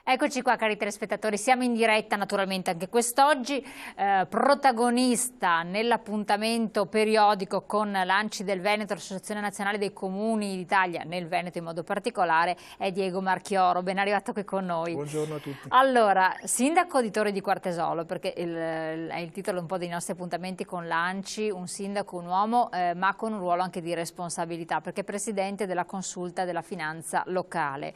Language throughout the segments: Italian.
Eccoci qua cari telespettatori, siamo in diretta naturalmente anche quest'oggi, protagonista nell'appuntamento periodico con l'ANCI del Veneto, l'Associazione Nazionale dei Comuni d'Italia, nel Veneto in modo particolare, è Diego Marchioro, ben arrivato qui con noi. Buongiorno a tutti. Allora, sindaco di Torre di Quartesolo, perché è il titolo un po' dei nostri appuntamenti con l'ANCI, un sindaco, un uomo, ma con un ruolo anche di responsabilità, perché è presidente della consulta della finanza locale.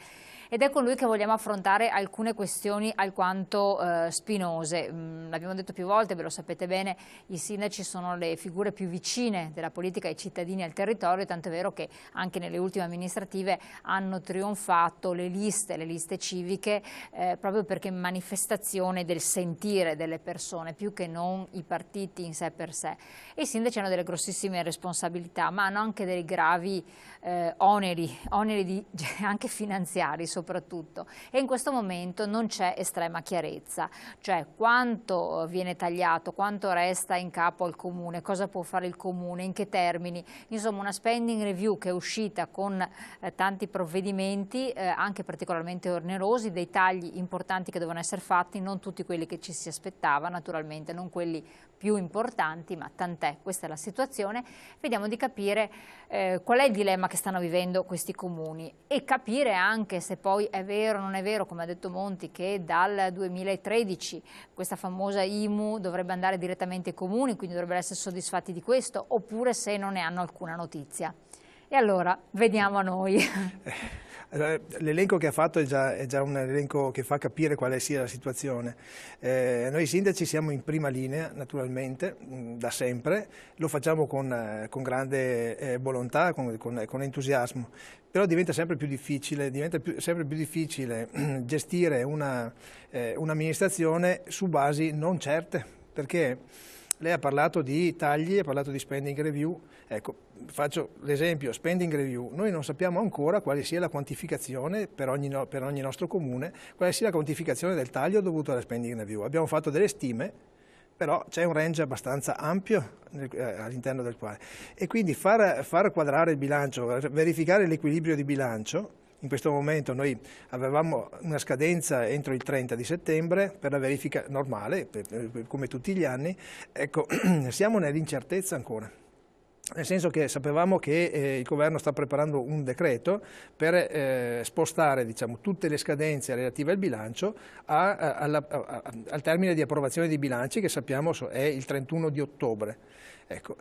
Ed è con lui che vogliamo affrontare alcune questioni alquanto spinose. L'abbiamo detto più volte, ve lo sapete bene, i sindaci sono le figure più vicine della politica ai cittadini e al territorio, tanto è vero che anche nelle ultime amministrative hanno trionfato le liste civiche, proprio perché manifestazione del sentire delle persone, più che non i partiti in sé per sé. E i sindaci hanno delle grossissime responsabilità, ma hanno anche dei gravi oneri anche finanziari soprattutto, e in questo momento non c'è estrema chiarezza, cioè quanto viene tagliato, quanto resta in capo al comune, cosa può fare il comune, in che termini, insomma una spending review che è uscita con tanti provvedimenti anche particolarmente onerosi, dei tagli importanti che devono essere fatti, non tutti quelli che ci si aspettava, naturalmente non quelli più importanti, ma tant'è, questa è la situazione. Vediamo di capire qual è il dilemma che stanno vivendo questi comuni e capire anche se poi è vero o non è vero, come ha detto Monti, che dal 2013 questa famosa IMU dovrebbe andare direttamente ai comuni, quindi dovrebbero essere soddisfatti di questo, oppure se non ne hanno alcuna notizia. E allora, vediamo a noi. L'elenco che ha fatto è già un elenco che fa capire quale sia la situazione. Noi sindaci siamo in prima linea, naturalmente, da sempre, lo facciamo con grande volontà, con entusiasmo, però diventa sempre più difficile, gestire un'amministrazione su basi non certe, perché lei ha parlato di tagli, ha parlato di spending review. Ecco, faccio l'esempio, spending review. Noi non sappiamo ancora quale sia la quantificazione per ogni nostro comune, quale sia la quantificazione del taglio dovuto alla spending review. Abbiamo fatto delle stime, però c'è un range abbastanza ampio all'interno del quale. E quindi far quadrare il bilancio, verificare l'equilibrio di bilancio. In questo momento noi avevamo una scadenza entro il 30 di settembre per la verifica normale, come tutti gli anni. Ecco, siamo nell'incertezza ancora. Nel senso che sapevamo che il governo sta preparando un decreto per spostare, diciamo, tutte le scadenze relative al bilancio al termine di approvazione dei bilanci, che sappiamo è il 31 di ottobre. Ecco,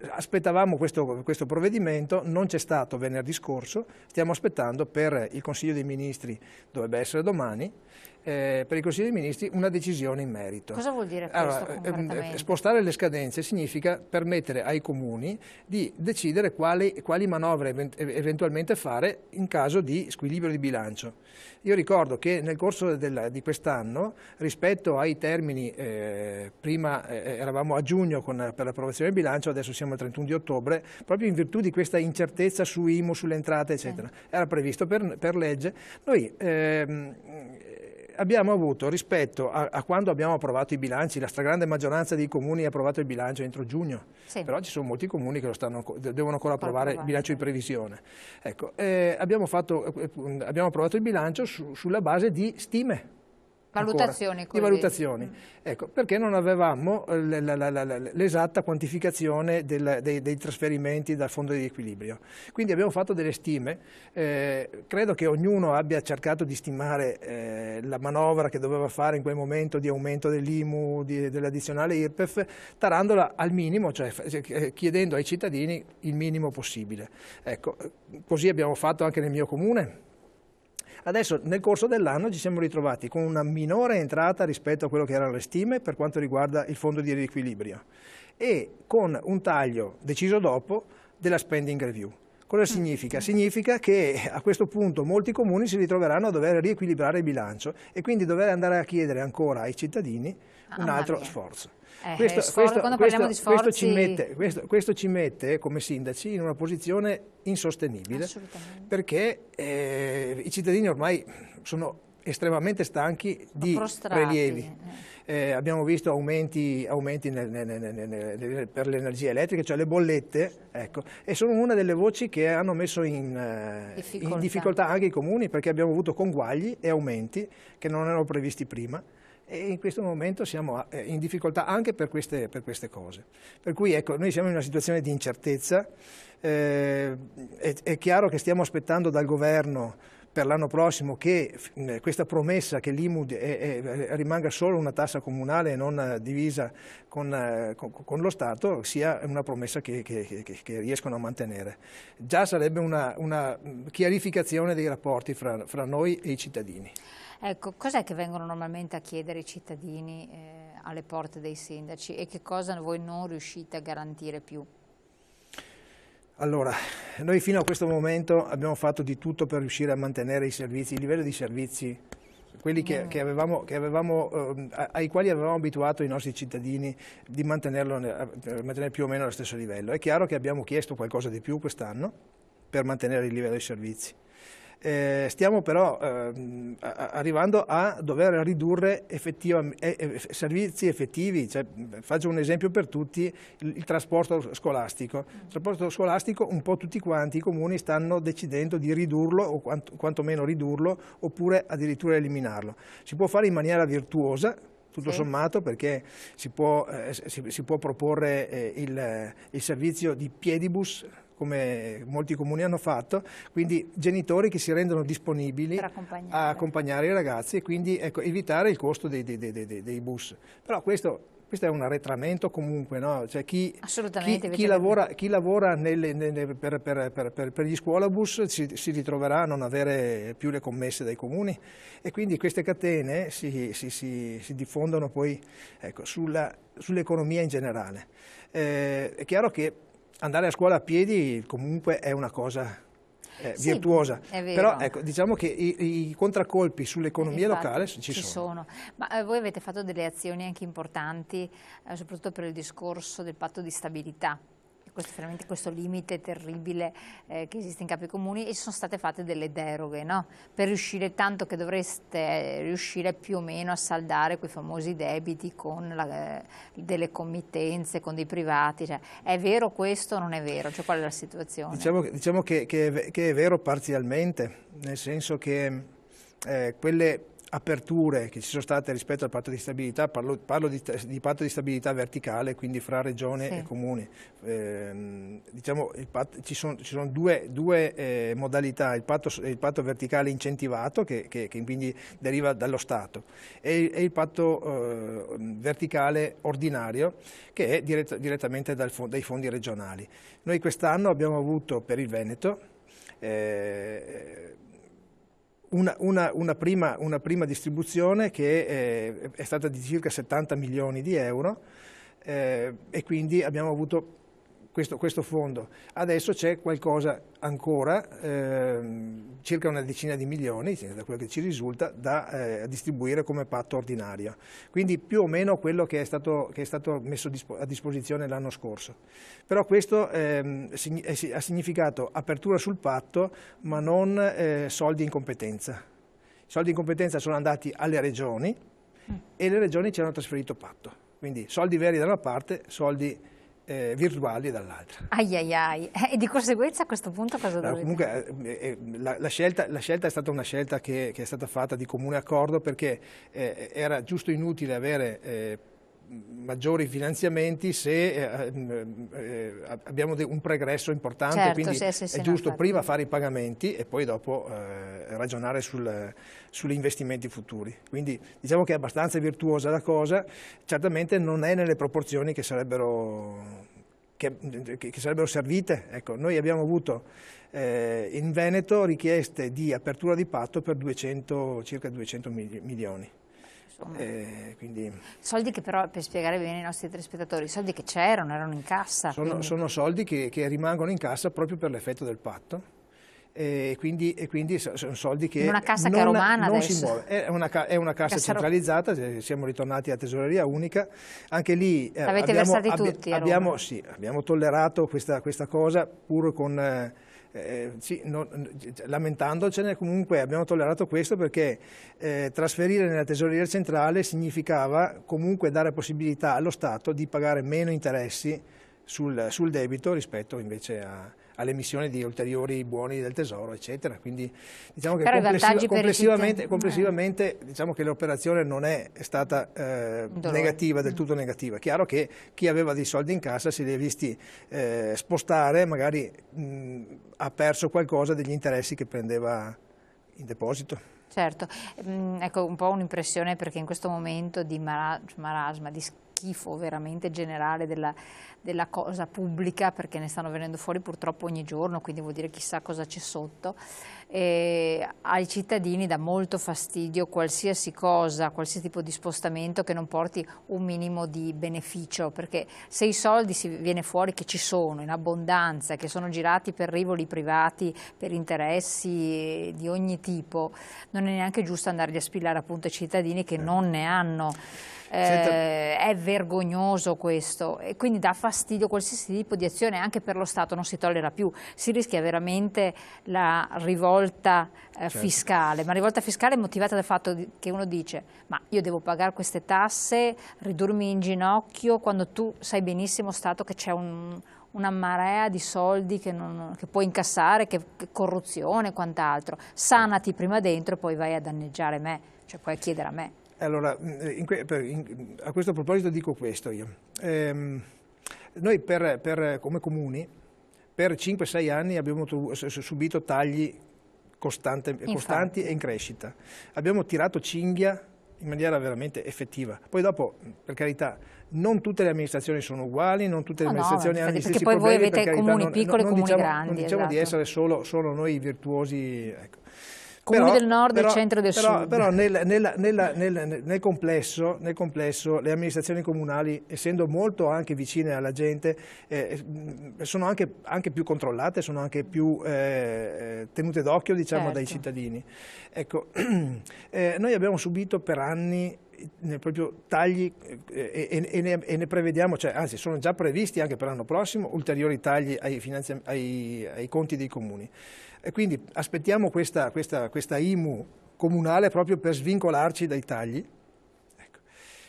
aspettavamo questo provvedimento, non c'è stato venerdì scorso, stiamo aspettando per il Consiglio dei Ministri, dovrebbe essere domani, per il Consiglio dei Ministri una decisione in merito. Cosa vuol dire questo concretamente? Spostare le scadenze significa permettere ai comuni di decidere quali manovre eventualmente fare in caso di squilibrio di bilancio. Io ricordo che nel corso di quest'anno, rispetto ai termini, prima eravamo a giugno per l'approvazione del bilancio, adesso siamo al 31 di ottobre, proprio in virtù di questa incertezza su IMU, sulle entrate, eccetera. Sì. Era previsto per legge. Noi abbiamo avuto, rispetto a quando abbiamo approvato i bilanci, la stragrande maggioranza dei comuni ha approvato il bilancio entro giugno, sì. Però ci sono molti comuni che devono ancora approvare il bilancio di previsione. Ecco, abbiamo approvato il bilancio sulla base di stime. Valutazioni. Di valutazioni. Ecco, perché non avevamo l'esatta quantificazione dei trasferimenti dal fondo di equilibrio. Quindi abbiamo fatto delle stime, credo che ognuno abbia cercato di stimare la manovra che doveva fare in quel momento di aumento dell'IMU, dell'addizionale IRPEF, tarandola al minimo, cioè chiedendo ai cittadini il minimo possibile. Ecco, così abbiamo fatto anche nel mio comune. Adesso nel corso dell'anno ci siamo ritrovati con una minore entrata rispetto a quello che erano le stime per quanto riguarda il fondo di riequilibrio e con un taglio deciso dopo della spending review. Cosa significa? Significa che a questo punto molti comuni si ritroveranno a dover riequilibrare il bilancio e quindi dover andare a chiedere ancora ai cittadini un altro sforzo. Questo ci mette come sindaci in una posizione insostenibile, perché i cittadini ormai sono estremamente stanchi di prelievi. Abbiamo visto aumenti per l'energia elettrica, cioè le bollette, ecco, e sono una delle voci che hanno messo in difficoltà anche i comuni, perché abbiamo avuto conguagli e aumenti che non erano previsti prima. E in questo momento siamo in difficoltà anche per queste cose. Per cui ecco, noi siamo in una situazione di incertezza, è chiaro che stiamo aspettando dal governo per l'anno prossimo che questa promessa che l'IMU rimanga solo una tassa comunale e non divisa con lo Stato sia una promessa che riescono a mantenere. Già sarebbe una chiarificazione dei rapporti fra noi e i cittadini. Ecco, cos'è che vengono normalmente a chiedere i cittadini alle porte dei sindaci e che cosa voi non riuscite a garantire più? Allora, noi fino a questo momento abbiamo fatto di tutto per riuscire a mantenere i servizi, il livello di servizi, quelli ai quali avevamo abituato i nostri cittadini, di mantenere più o meno allo stesso livello. È chiaro che abbiamo chiesto qualcosa di più quest'anno per mantenere il livello dei servizi. Stiamo però arrivando a dover ridurre servizi effettivi, cioè, faccio un esempio per tutti, il trasporto scolastico. Il trasporto scolastico un po' tutti quanti i comuni stanno decidendo di ridurlo o quantomeno ridurlo oppure addirittura eliminarlo. Si può fare in maniera virtuosa, tutto sommato, perché si può proporre il servizio di piedibus, come molti comuni hanno fatto, quindi genitori che si rendono disponibili a accompagnare i ragazzi e quindi ecco, evitare il costo dei bus. Però questo è un arretramento comunque, no? Cioè chi lavora per gli scuolabus si ritroverà a non avere più le commesse dai comuni e quindi queste catene si diffondono poi, ecco, sull'economia in generale. È chiaro che andare a scuola a piedi comunque è una cosa virtuosa, però ecco, diciamo che i contraccolpi sull'economia locale ci sono. Ma voi avete fatto delle azioni anche importanti, soprattutto per il discorso del patto di stabilità. Veramente questo limite terribile che esiste in capo ai comuni, e ci sono state fatte delle deroghe, no? Per riuscire, tanto che dovreste riuscire più o meno a saldare quei famosi debiti con delle committenze, con dei privati. Cioè, è vero questo o non è vero? Cioè, qual è la situazione? Diciamo che è vero parzialmente, nel senso che quelle aperture che ci sono state rispetto al patto di stabilità, parlo di patto di stabilità verticale, quindi fra regione e comuni. Diciamo, ci sono due modalità, il patto verticale incentivato che quindi deriva dallo Stato e il patto verticale ordinario che è direttamente dai fondi regionali. Noi quest'anno abbiamo avuto per il Veneto una prima distribuzione che è stata di circa 70 milioni di euro e quindi abbiamo avuto questo fondo. Adesso c'è qualcosa ancora, circa una decina di milioni, da quello che ci risulta, da distribuire come patto ordinario. Quindi più o meno quello che è stato messo a disposizione l'anno scorso. Però questo ha significato apertura sul patto, ma non soldi in competenza. I soldi in competenza sono andati alle regioni e le regioni ci hanno trasferito patto. Quindi soldi veri da una parte, soldi virtuali dall'altra. E di conseguenza a questo punto cosa dovete? Comunque la scelta è stata una scelta che è stata fatta di comune accordo, perché era giusto inutile avere maggiori finanziamenti se abbiamo un pregresso importante, certo, quindi è giusto prima fare i pagamenti e poi dopo ragionare sugli investimenti futuri. Quindi diciamo che è abbastanza virtuosa la cosa, certamente non è nelle proporzioni che sarebbero servite. Ecco, noi abbiamo avuto in Veneto richieste di apertura di patto per circa 200 milioni. Quindi soldi che però, per spiegare bene ai nostri telespettatori, i soldi che c'erano, erano in cassa. Sono soldi che rimangono in cassa proprio per l'effetto del patto e quindi sono soldi che in una cassa caromana non adesso. Si muove. È una cassa centralizzata, siamo ritornati a tesoreria unica, anche lì l'avete versati tutti abbiamo tollerato questa cosa pur con sì, lamentandocene, comunque abbiamo tollerato questo perché trasferire nella tesoreria centrale significava comunque dare possibilità allo Stato di pagare meno interessi sul debito rispetto invece all'emissione di ulteriori buoni del tesoro, eccetera. Quindi diciamo che complessivamente diciamo che l'operazione non è stata negativa, del tutto negativa. Chiaro che chi aveva dei soldi in cassa si li ha visti spostare, magari ha perso qualcosa degli interessi che prendeva in deposito. Certo, ecco un po' un'impressione perché in questo momento di marasma, di schifo veramente generale della cosa pubblica, perché ne stanno venendo fuori purtroppo ogni giorno, quindi vuol dire chissà cosa c'è sotto, ai cittadini dà molto fastidio qualsiasi cosa, qualsiasi tipo di spostamento che non porti un minimo di beneficio, perché se i soldi si viene fuori che ci sono in abbondanza, che sono girati per rivoli privati, per interessi di ogni tipo, non è neanche giusto andarli a spillare appunto ai cittadini che non ne hanno. È vergognoso questo e quindi dà fastidio qualsiasi tipo di azione anche per lo Stato, non si tollera più, si rischia veramente la rivolta fiscale, ma rivolta fiscale motivata dal fatto che uno dice ma io devo pagare queste tasse, ridurmi in ginocchio quando tu sai benissimo Stato che c'è una marea di soldi che puoi incassare, che corruzione e quant'altro, sanati prima dentro e poi vai a danneggiare me, cioè puoi chiedere a me. Allora, a questo proposito dico questo io. Noi come comuni per 5-6 anni abbiamo subito tagli costanti e in crescita. Abbiamo tirato cinghia in maniera veramente effettiva. Poi dopo, per carità, non tutte le amministrazioni sono uguali, non tutte le amministrazioni hanno gli stessi problemi. Perché poi voi avete comuni piccoli e comuni grandi. Non diciamo di essere solo noi virtuosi, ecco. Comuni del nord, del centro e del sud. Però nel complesso le amministrazioni comunali, essendo molto anche vicine alla gente, sono anche più controllate, sono anche più tenute d'occhio, diciamo, dai cittadini. Ecco, noi abbiamo subito per anni proprio tagli e ne prevediamo, cioè, anzi sono già previsti anche per l'anno prossimo ulteriori tagli ai conti dei comuni. E quindi aspettiamo questa IMU comunale proprio per svincolarci dai tagli. Ecco.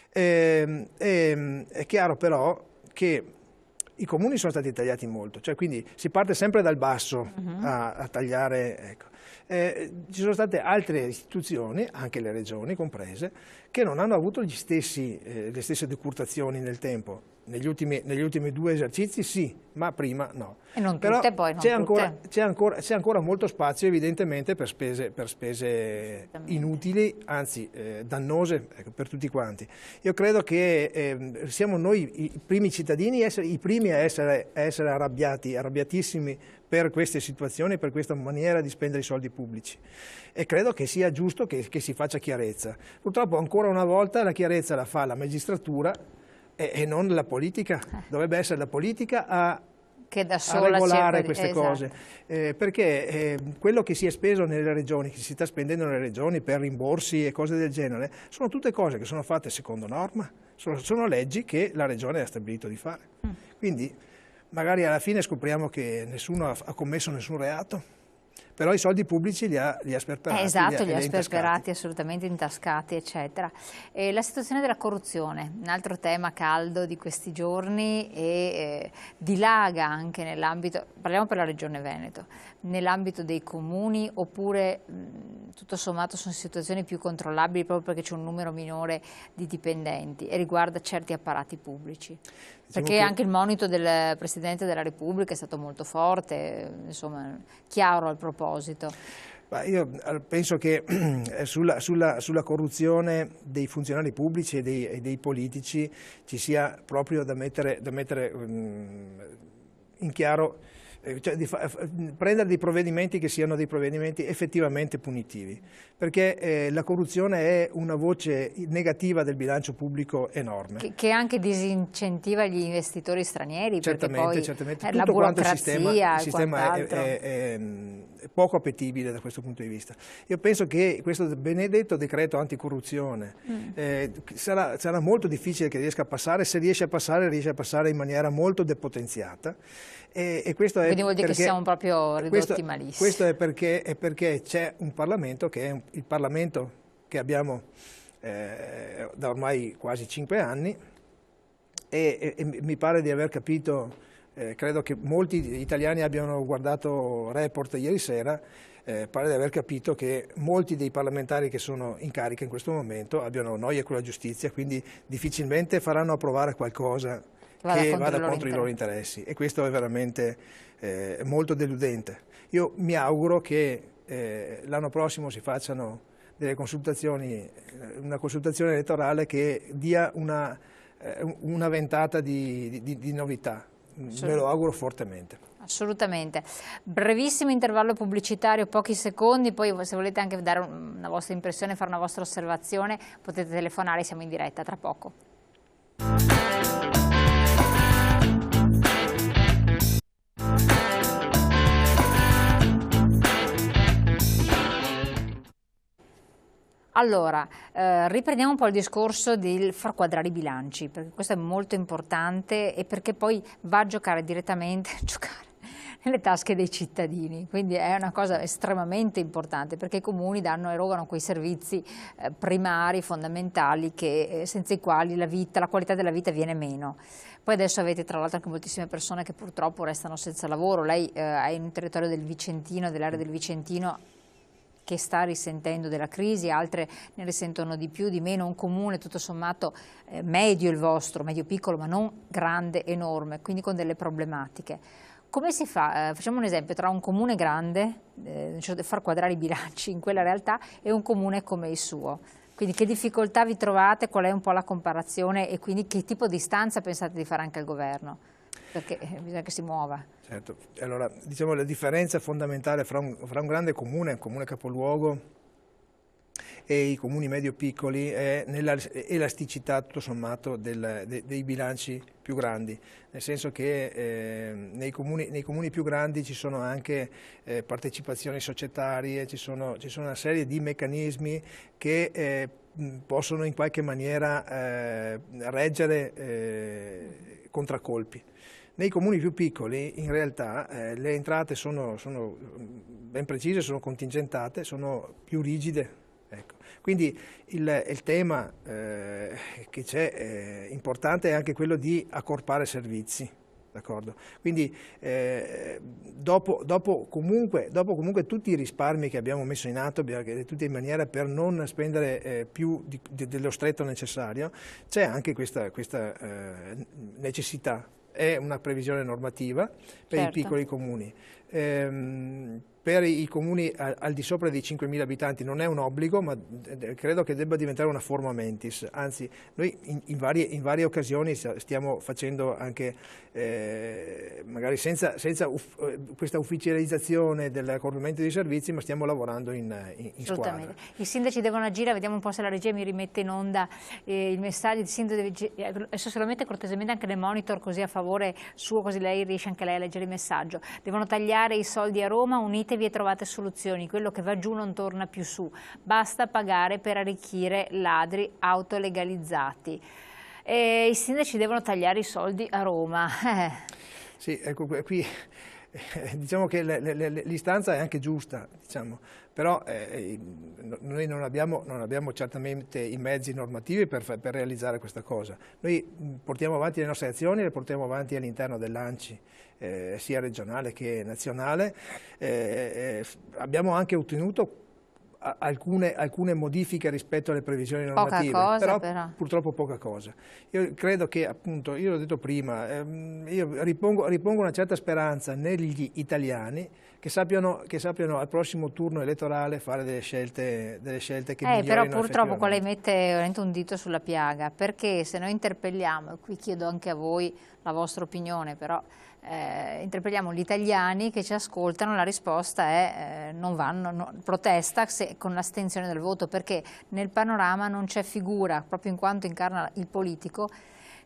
È chiaro però che i comuni sono stati tagliati molto, cioè quindi si parte sempre dal basso a tagliare. Ecco. Ci sono state altre istituzioni, anche le regioni comprese, che non hanno avuto le stesse decurtazioni nel tempo. Negli ultimi 2 esercizi sì, ma prima no. E non però tutte poi, c'è ancora molto spazio evidentemente per spese inutili, anzi dannose, ecco, per tutti quanti. Io credo che siamo noi i primi cittadini, i primi a essere arrabbiatissimi per queste situazioni, per questa maniera di spendere i soldi pubblici. E credo che sia giusto che si faccia chiarezza. Purtroppo ancora una volta la chiarezza la fa la magistratura e non la politica. Dovrebbe essere la politica a regolare queste cose, perché quello che si è speso nelle regioni, che si sta spendendo nelle regioni per rimborsi e cose del genere, sono tutte cose che sono fatte secondo norma, sono leggi che la regione ha stabilito di fare. Quindi magari alla fine scopriamo che nessuno ha commesso nessun reato, però i soldi pubblici li ha sperperati. Esatto, li ha sperperati, assolutamente intascati, eccetera. La situazione della corruzione, un altro tema caldo di questi giorni e dilaga anche nell'ambito, parliamo per la Regione Veneto, nell'ambito dei comuni oppure tutto sommato sono situazioni più controllabili proprio perché c'è un numero minore di dipendenti e riguarda certi apparati pubblici. Perché anche il monito del Presidente della Repubblica è stato molto forte, insomma, chiaro al proposito. Io penso che sulla corruzione dei funzionari pubblici e dei politici ci sia proprio da mettere in chiaro, cioè prendere dei provvedimenti che siano dei provvedimenti effettivamente punitivi, perché la corruzione è una voce negativa del bilancio pubblico enorme. Che anche disincentiva gli investitori stranieri, certamente, perché poi certamente. La burocrazia il sistema poco appetibile da questo punto di vista. Io penso che questo benedetto decreto anticorruzione sarà molto difficile che riesca a passare. Se riesce a passare in maniera molto depotenziata. E questo Quindi vuol dire perché, che siamo proprio ridotti malissimo. Questo è perché c'è un Parlamento che è il Parlamento che abbiamo da ormai quasi 5 anni e mi pare di aver capito, credo che molti italiani abbiano guardato Report ieri sera, pare di aver capito che molti dei parlamentari che sono in carica in questo momento abbiano noie con la giustizia, quindi difficilmente faranno approvare qualcosa che vada contro i loro interessi, e questo è veramente molto deludente. Io mi auguro che l'anno prossimo si facciano delle consultazioni, una consultazione elettorale che dia una ventata di novità. Me lo auguro fortemente. Assolutamente. Brevissimo intervallo pubblicitario, pochi secondi, poi se volete anche dare una vostra impressione, fare una vostra osservazione, potete telefonare, siamo in diretta tra poco. Allora, riprendiamo un po' il discorso del far quadrare i bilanci, perché questo è molto importante e perché poi va a giocare direttamente nelle tasche dei cittadini, quindi è una cosa estremamente importante perché i comuni erogano quei servizi primari, fondamentali, senza i quali la qualità della vita viene meno. Poi adesso avete tra l'altro anche moltissime persone che purtroppo restano senza lavoro. Lei è in un territorio del Vicentino, dell'area del Vicentino, che sta risentendo della crisi, altre ne risentono di più, di meno, un comune tutto sommato medio il vostro, medio piccolo ma non grande, enorme, quindi con delle problematiche. Come si fa? Facciamo un esempio tra un comune grande, cioè far quadrare i bilanci in quella realtà, e un comune come il suo. Quindi che difficoltà vi trovate, qual è un po' la comparazione e quindi che tipo di istanza pensate di fare anche al governo? Perché bisogna che si muova. Certo, allora diciamo la differenza fondamentale fra un grande comune, un comune capoluogo, e i comuni medio-piccoli è nell'elasticità tutto sommato dei bilanci più grandi, nel senso che nei comuni più grandi ci sono anche partecipazioni societarie, ci sono una serie di meccanismi che possono in qualche maniera reggere contraccolpi. Nei comuni più piccoli in realtà le entrate sono ben precise, sono contingentate, sono più rigide. Ecco. Quindi il tema che c'è importante è anche quello di accorpare servizi. Quindi dopo comunque tutti i risparmi che abbiamo messo in atto, tutti in maniera per non spendere più dello stretto necessario, c'è anche questa necessità. È una previsione normativa per i piccoli comuni. Per i comuni al di sopra dei 5.000 abitanti non è un obbligo, ma credo che debba diventare una forma mentis. Anzi, noi in varie occasioni stiamo facendo anche, magari senza questa ufficializzazione dell'accorpamento dei servizi, ma stiamo lavorando in squadra. I sindaci devono agire, vediamo un po' se la regia mi rimette in onda il messaggio. Il sindaco adesso solamente cortesemente anche nel monitor, così a favore suo, così lei riesce anche lei a leggere il messaggio. Devono tagliare i soldi a Roma, unitevi e trovate soluzioni, quello che va giù non torna più su, basta pagare per arricchire ladri autolegalizzati. I sindaci devono tagliare i soldi a Roma. Sì, ecco, qui diciamo che l'istanza è anche giusta, diciamo, però noi non abbiamo certamente i mezzi normativi per realizzare questa cosa. Noi portiamo avanti le nostre azioni, le portiamo avanti all'interno dell'ANCI, sia regionale che nazionale. Abbiamo anche ottenuto alcune modifiche rispetto alle previsioni normative, però purtroppo poca cosa. Io credo che, appunto, io l'ho detto prima, io ripongo una certa speranza negli italiani che sappiano al prossimo turno elettorale fare delle scelte che migliorino. Però purtroppo qua lei mette veramente un dito sulla piaga, perché se noi interpelliamo, e qui chiedo anche a voi la vostra opinione, però interpelliamo gli italiani che ci ascoltano, la risposta è protesta con l'astensione del voto, perché nel panorama non c'è figura, proprio in quanto incarna il politico,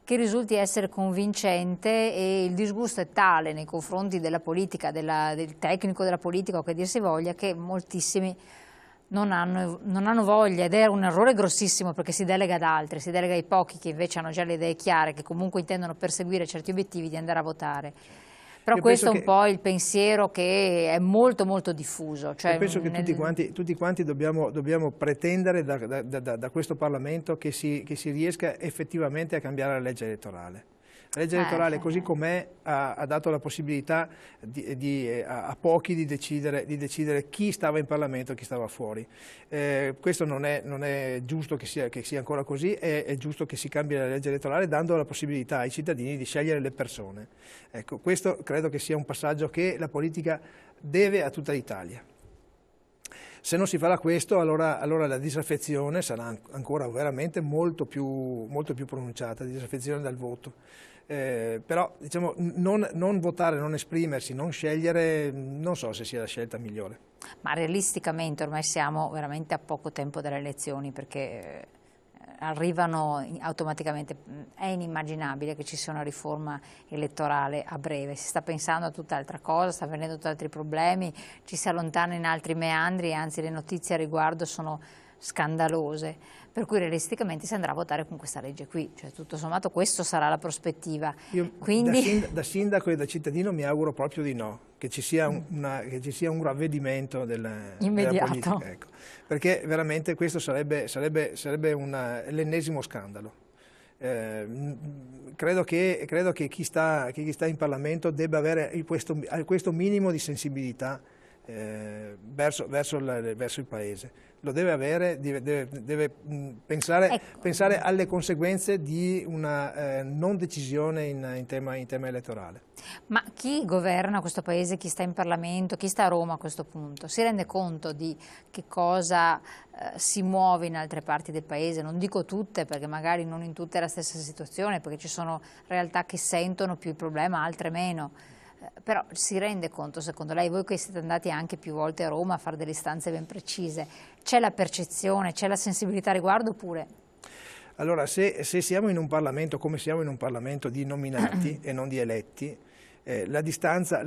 che risulti essere convincente, e il disgusto è tale nei confronti della politica, del tecnico della politica o che dir si voglia, che moltissimi non hanno voglia, ed è un errore grossissimo, perché si delega ad altri, si delega ai pochi che invece hanno già le idee chiare, che comunque intendono perseguire certi obiettivi, di andare a votare. Però Io questo è un che, po' il pensiero che è molto molto diffuso. Cioè, io penso che tutti quanti dobbiamo pretendere da questo Parlamento che si riesca effettivamente a cambiare la legge elettorale. La legge elettorale così com'è ha dato la possibilità a pochi di decidere chi stava in Parlamento e chi stava fuori. Questo non è giusto che sia ancora così, è giusto che si cambi la legge elettorale dando la possibilità ai cittadini di scegliere le persone. Ecco, questo credo che sia un passaggio che la politica deve a tutta l'Italia. Se non si farà questo, allora la disaffezione sarà ancora veramente molto più pronunciata, disaffezione dal voto. Però diciamo, non votare, non esprimersi, non scegliere, non so se sia la scelta migliore. Ma realisticamente ormai siamo veramente a poco tempo dalle elezioni, perché arrivano automaticamente. È inimmaginabile che ci sia una riforma elettorale a breve, si sta pensando a tutt'altra cosa, sta avvenendo tutti altri problemi, ci si allontana in altri meandri, anzi le notizie a riguardo sono scandalose, per cui realisticamente si andrà a votare con questa legge qui, cioè tutto sommato questo sarà la prospettiva. Io quindi da sindaco e da cittadino mi auguro proprio di no, che ci sia un ravvedimento della politica, ecco. Perché veramente questo sarebbe l'ennesimo scandalo. Credo che chi sta in Parlamento debba avere questo minimo di sensibilità verso il Paese. Lo deve avere, deve pensare alle conseguenze di una non decisione in tema elettorale. Ma chi governa questo Paese, chi sta in Parlamento, chi sta a Roma a questo punto, si rende conto di che cosa si muove in altre parti del Paese? Non dico tutte, perché magari non in tutte è la stessa situazione, perché ci sono realtà che sentono più il problema, altre meno. Però si rende conto, secondo lei, voi che siete andati anche più volte a Roma a fare delle istanze ben precise, c'è la percezione, c'è la sensibilità a riguardo oppure? Allora, se siamo in un Parlamento come siamo in un Parlamento di nominati e non di eletti, la distanza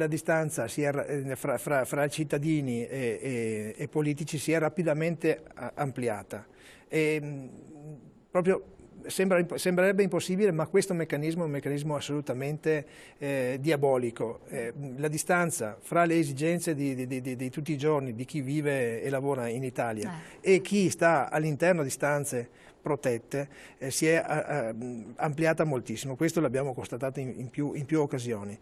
fra cittadini e politici si è rapidamente ampliata. Proprio sembrerebbe impossibile, ma questo meccanismo è un meccanismo assolutamente diabolico. La distanza fra le esigenze di tutti i giorni di chi vive e lavora in Italia e chi sta all'interno di stanze protette si è ampliata moltissimo. Questo l'abbiamo constatato in più occasioni.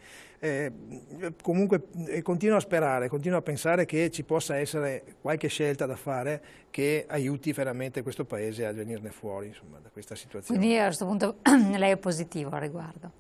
Comunque continuo a sperare, continuo a pensare che ci possa essere qualche scelta da fare che aiuti veramente questo Paese a venirne fuori, insomma, da questa situazione. Quindi a questo punto lei è positivo al riguardo?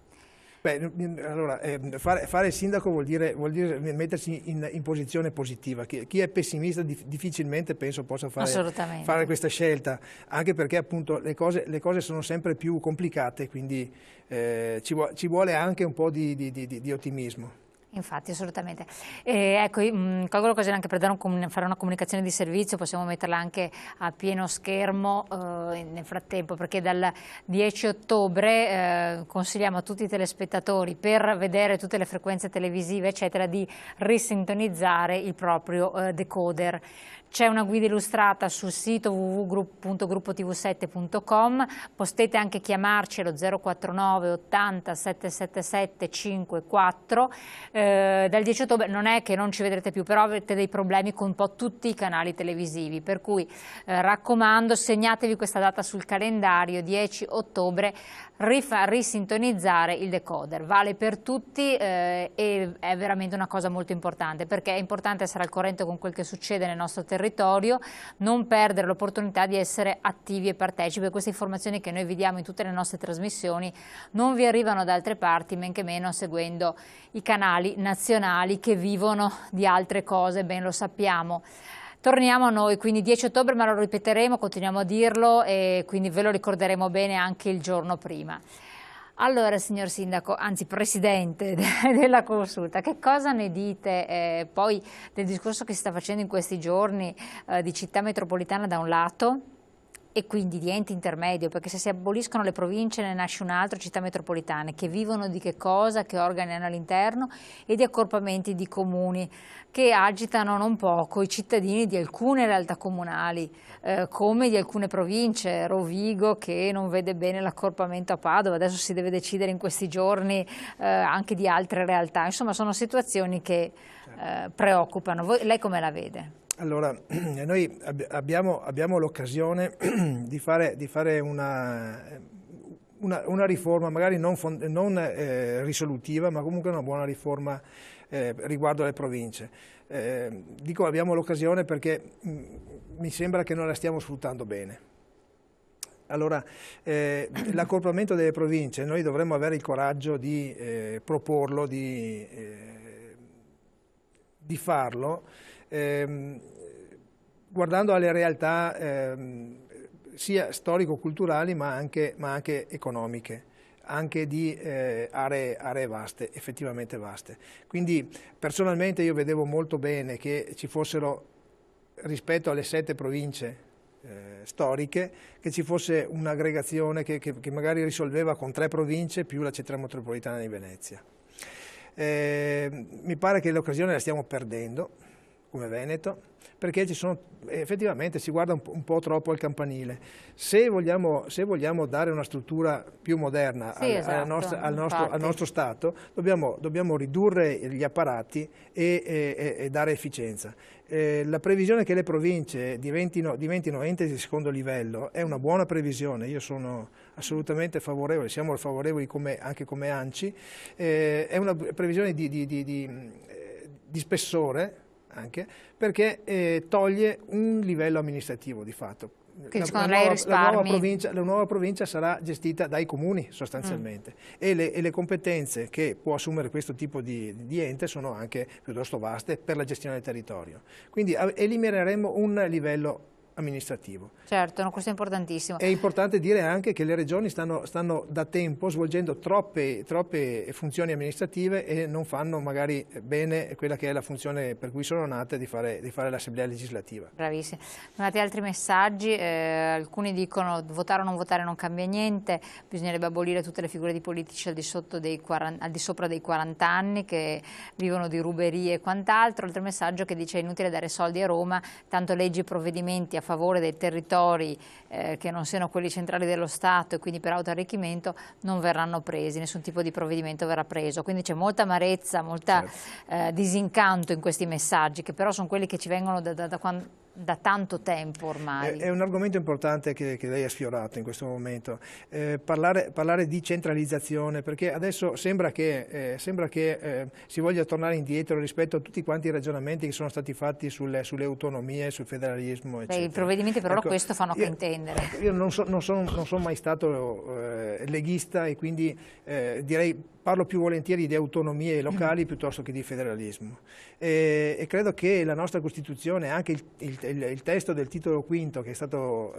Beh, allora, fare il sindaco vuol dire mettersi in posizione positiva. Chi è pessimista difficilmente penso possa fare questa scelta, anche perché appunto le cose sono sempre più complicate, quindi ci vuole anche un po' di ottimismo. Infatti, assolutamente. Ecco, colgo l'occasione anche per fare una comunicazione di servizio, possiamo metterla anche a pieno schermo nel frattempo, perché dal 10 ottobre consigliamo a tutti i telespettatori, per vedere tutte le frequenze televisive eccetera, di risintonizzare il proprio decoder. C'è una guida illustrata sul sito www.gruppotv7.com, potete anche chiamarci allo 049 80 777 54. Dal 10 ottobre non è che non ci vedrete più, però avete dei problemi con un po' tutti i canali televisivi, per cui raccomando, segnatevi questa data sul calendario, 10 ottobre, risintonizzare il decoder. Vale per tutti e è veramente una cosa molto importante, perché è importante essere al corrente con quel che succede nel nostro territorio, non perdere l'opportunità di essere attivi e partecipi. Queste informazioni che noi vi diamo in tutte le nostre trasmissioni non vi arrivano da altre parti, men che meno seguendo i canali nazionali che vivono di altre cose, ben lo sappiamo. Torniamo a noi, quindi 10 ottobre, ma lo ripeteremo, continuiamo a dirlo e quindi ve lo ricorderemo bene anche il giorno prima. Allora, signor Sindaco, anzi Presidente della Consulta, che cosa ne dite poi del discorso che si sta facendo in questi giorni di città metropolitana da un lato e quindi di ente intermedio, perché se si aboliscono le province ne nasce un altro, città metropolitane, che vivono di che cosa, che organi hanno all'interno, e di accorpamenti di comuni che agitano non poco i cittadini di alcune realtà comunali, come di alcune province, Rovigo che non vede bene l'accorpamento a Padova, adesso si deve decidere in questi giorni anche di altre realtà, insomma sono situazioni che preoccupano. Lei come la vede? Allora, noi abbiamo l'occasione di fare una riforma, magari non risolutiva, ma comunque una buona riforma riguardo alle province. Dico abbiamo l'occasione perché mi sembra che non la stiamo sfruttando bene. Allora, l'accorpamento delle province, noi dovremmo avere il coraggio di proporlo, di farlo, guardando alle realtà sia storico-culturali ma anche economiche, anche di aree vaste, effettivamente vaste. Quindi personalmente io vedevo molto bene che ci fossero, rispetto alle 7 province storiche, che ci fosse un'aggregazione che magari risolveva con 3 province più la città metropolitana di Venezia. Mi pare che l'occasione la stiamo perdendo come Veneto, perché effettivamente si guarda un po' troppo al campanile. Se vogliamo dare una struttura più moderna al nostro Stato, dobbiamo ridurre gli apparati e dare efficienza. La previsione che le province diventino enti di secondo livello è una buona previsione, io sono assolutamente favorevole, siamo favorevoli anche come ANCI, è una previsione di spessore, anche perché toglie un livello amministrativo di fatto. La nuova provincia sarà gestita dai comuni sostanzialmente e le competenze che può assumere questo tipo di ente sono anche piuttosto vaste per la gestione del territorio. Quindi elimineremo un livello amministrativo. Certo, è una questione importantissima. È importante dire anche che le regioni stanno da tempo svolgendo troppe funzioni amministrative e non fanno magari bene quella che è la funzione per cui sono nate di fare l'assemblea legislativa. Bravissimi. Sono arrivati altri messaggi, alcuni dicono votare o non votare non cambia niente, bisognerebbe abolire tutte le figure di politici al di sopra dei 40 anni che vivono di ruberie e quant'altro. Altro messaggio che dice è inutile dare soldi a Roma, tanto leggi e provvedimenti a favore dei territori che non siano quelli centrali dello Stato e quindi per autoarricchimento non verranno presi, nessun tipo di provvedimento verrà preso, quindi c'è molta amarezza, molta disincanto in questi messaggi che però sono quelli che ci vengono da tanto tempo ormai. È un argomento importante che lei ha sfiorato in questo momento, parlare di centralizzazione, perché adesso sembra che si voglia tornare indietro rispetto a tutti quanti i ragionamenti che sono stati fatti sulle autonomie, sul federalismo, eccetera. I provvedimenti però questo fanno che intendere. Io non sono mai stato leghista e quindi parlo più volentieri di autonomie locali piuttosto che di federalismo e credo che la nostra Costituzione, anche il testo del titolo quinto che è stato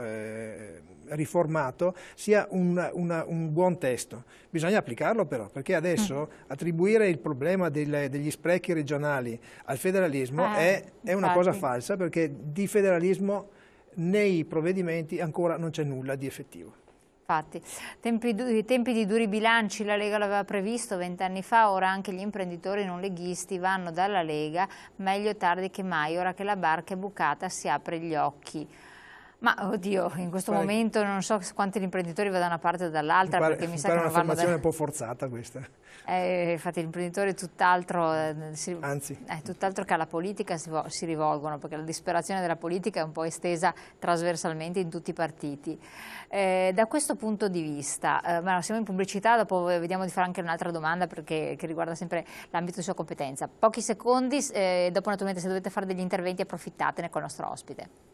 riformato, sia un buon testo. Bisogna applicarlo però, perché adesso attribuire il problema degli sprechi regionali al federalismo è una cosa falsa, perché di federalismo nei provvedimenti ancora non c'è nulla di effettivo. Infatti, tempi di duri bilanci la Lega l'aveva previsto 20 anni fa, ora anche gli imprenditori non leghisti vanno dalla Lega, meglio tardi che mai, ora che la barca è bucata si apre gli occhi. Ma oddio, in questo momento non so quanti imprenditori vadano da una parte o dall'altra, perché mi sa che non vanno. È un'affermazione un po' forzata questa. Infatti gli imprenditori tutt'altro che alla politica si rivolgono, perché la disperazione della politica è un po' estesa trasversalmente in tutti i partiti. Da questo punto di vista, siamo in pubblicità, dopo vediamo di fare anche un'altra domanda che riguarda sempre l'ambito di sua competenza. Pochi secondi, dopo naturalmente se dovete fare degli interventi approfittatene con il nostro ospite.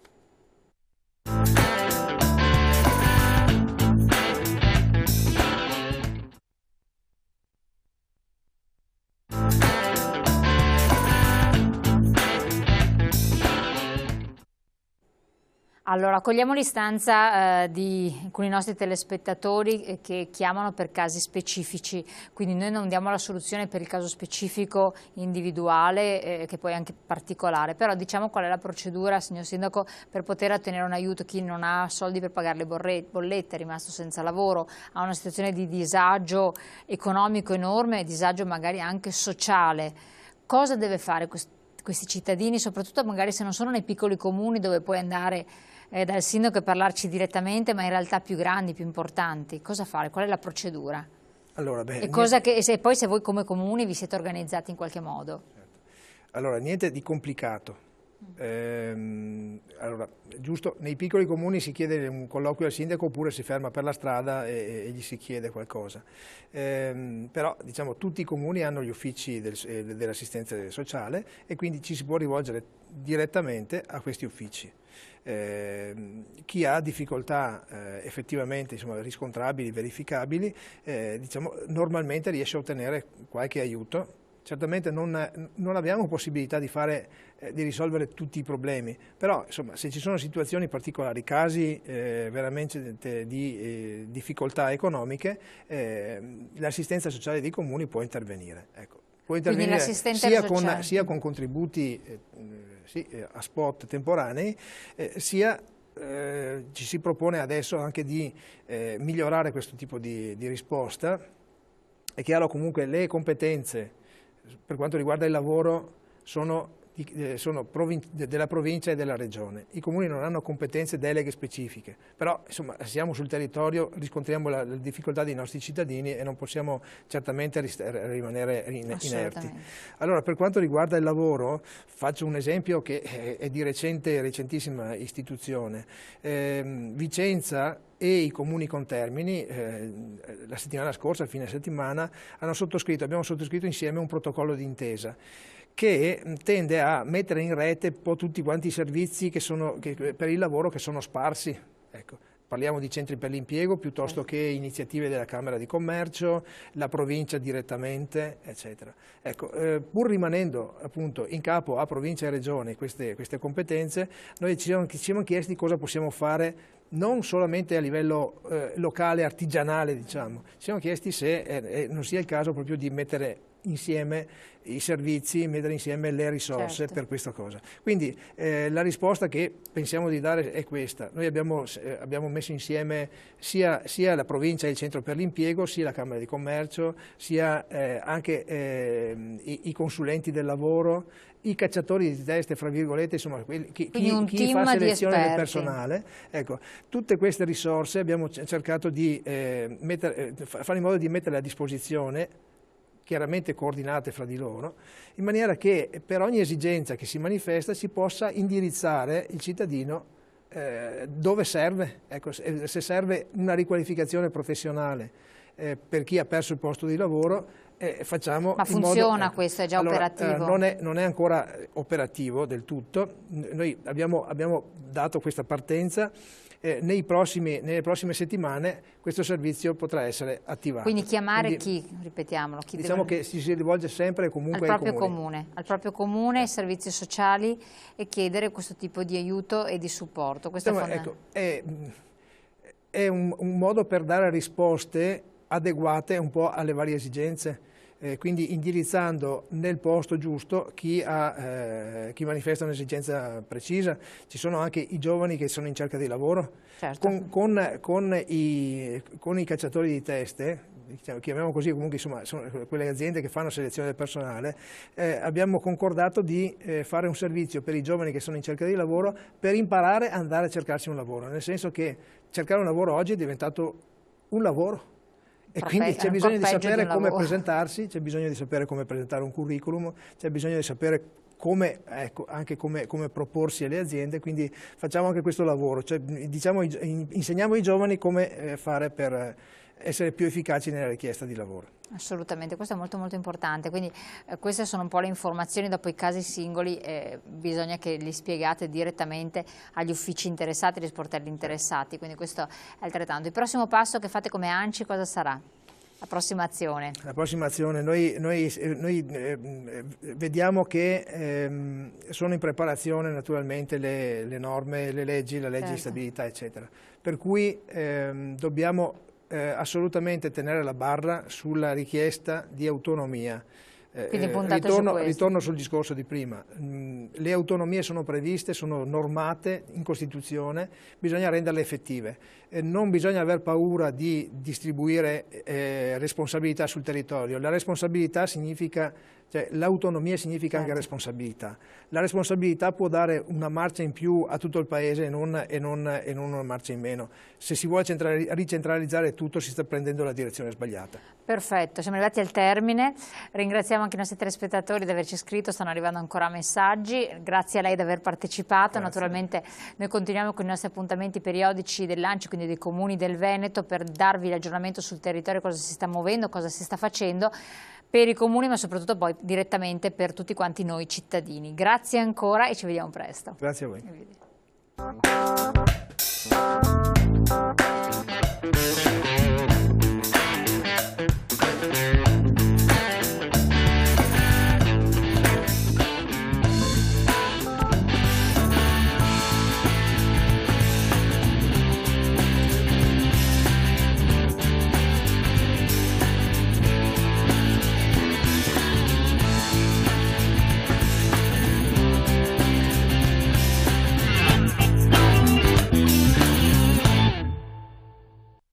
Allora, cogliamo l'istanza di alcuni nostri telespettatori che chiamano per casi specifici, quindi noi non diamo la soluzione per il caso specifico individuale, che poi è anche particolare, però diciamo qual è la procedura, signor Sindaco, per poter ottenere un aiuto. Chi non ha soldi per pagare le bollette, è rimasto senza lavoro, ha una situazione di disagio economico enorme, disagio magari anche sociale. Cosa deve fare questi cittadini, soprattutto magari se non sono nei piccoli comuni dove puoi andare dal sindaco e parlarci direttamente, ma in realtà più grandi, più importanti? Cosa fare? Qual è la procedura? Allora, beh, e poi se voi come comuni vi siete organizzati in qualche modo? Certo. Allora, niente di complicato. Allora, giusto, nei piccoli comuni si chiede un colloquio al sindaco oppure si ferma per la strada e gli si chiede qualcosa. Però diciamo tutti i comuni hanno gli uffici dell'assistenza sociale e quindi ci si può rivolgere direttamente a questi uffici. Chi ha difficoltà effettivamente riscontrabili, verificabili, diciamo, normalmente riesce a ottenere qualche aiuto. Certamente non abbiamo possibilità di risolvere tutti i problemi, però insomma, se ci sono situazioni particolari, casi veramente di difficoltà economiche, l'assistenza sociale dei comuni può intervenire. Ecco. Può intervenire sia con contributi a spot temporanei, sia ci si propone adesso anche di migliorare questo tipo di risposta. È chiaro comunque le competenze per quanto riguarda il lavoro sono della provincia e della regione. I comuni non hanno competenze, deleghe specifiche, però insomma siamo sul territorio, riscontriamo la difficoltà dei nostri cittadini e non possiamo certamente rimanere inerti. Allora, per quanto riguarda il lavoro, faccio un esempio che è di recentissima istituzione. Vicenza e i comuni contermini la settimana scorsa, a fine settimana, abbiamo sottoscritto insieme un protocollo d'intesa che tende a mettere in rete un po' tutti quanti i servizi per il lavoro che sono sparsi. Ecco, parliamo di centri per l'impiego piuttosto che iniziative della Camera di Commercio, la provincia direttamente, eccetera. Ecco, pur rimanendo appunto in capo a provincia e regione queste competenze, noi ci siamo chiesti cosa possiamo fare non solamente a livello locale, artigianale, diciamo. Ci siamo chiesti se non sia il caso proprio di mettere insieme i servizi, mettere insieme le risorse per questa cosa. Quindi la risposta che pensiamo di dare è questa. Noi abbiamo messo insieme sia la provincia e il centro per l'impiego, sia la Camera di Commercio, sia anche i consulenti del lavoro, i cacciatori di teste, fra virgolette, insomma, chi fa selezione del personale. Ecco, tutte queste risorse abbiamo cercato di fare in modo di metterle a disposizione, chiaramente coordinate fra di loro, in maniera che per ogni esigenza che si manifesta si possa indirizzare il cittadino dove serve. Ecco, se serve una riqualificazione professionale per chi ha perso il posto di lavoro, facciamo. Ma funziona questo? È già operativo? Non è ancora operativo del tutto. Noi abbiamo dato questa partenza. Nelle prossime settimane questo servizio potrà essere attivato. Quindi chiamare chi? Ripetiamolo. Diciamo che si rivolge sempre comunque al proprio comune, ai servizi sociali, e chiedere questo tipo di aiuto e di supporto. È un modo per dare risposte adeguate un po' alle varie esigenze. Quindi indirizzando nel posto giusto chi manifesta un'esigenza precisa. Ci sono anche i giovani che sono in cerca di lavoro. Certo. Con i cacciatori di teste, chiamiamo così, comunque insomma sono quelle aziende che fanno selezione del personale, abbiamo concordato di fare un servizio per i giovani che sono in cerca di lavoro per imparare ad andare a cercarsi un lavoro, nel senso che cercare un lavoro oggi è diventato un lavoro. E quindi c'è bisogno di sapere come presentarsi, c'è bisogno di sapere come presentare un curriculum, c'è bisogno di sapere anche come proporsi alle aziende, quindi facciamo anche questo lavoro, cioè, diciamo, insegniamo ai giovani come fare per essere più efficaci nella richiesta di lavoro. Assolutamente, questo è molto molto importante, quindi queste sono un po' le informazioni. Dopo i casi singoli bisogna che li spiegate direttamente agli uffici interessati, agli sportelli interessati, quindi questo è altrettanto. Il prossimo passo che fate come ANCI cosa sarà? La prossima azione. La prossima azione, noi vediamo che sono in preparazione naturalmente le norme, le leggi, la legge di stabilità, eccetera. Per cui dobbiamo assolutamente tenere la barra sulla richiesta di autonomia. Ritorno sul discorso di prima. Le autonomie sono previste, sono normate in Costituzione, bisogna renderle effettive. Non bisogna aver paura di distribuire responsabilità sul territorio. La responsabilità significa, cioè, l'autonomia significa anche responsabilità. La responsabilità può dare una marcia in più a tutto il Paese e non una marcia in meno. Se si vuole ricentralizzare tutto, si sta prendendo la direzione sbagliata. Perfetto, siamo arrivati al termine. Ringraziamo anche i nostri telespettatori di averci iscritto, stanno arrivando ancora messaggi. Grazie a lei di aver partecipato. Grazie. Naturalmente noi continuiamo con i nostri appuntamenti periodici dell'ANCI, quindi dei comuni del Veneto, per darvi l'aggiornamento sul territorio, cosa si sta muovendo, cosa si sta facendo per i comuni, ma soprattutto poi direttamente per tutti quanti noi cittadini. Grazie ancora e ci vediamo presto. Grazie a voi.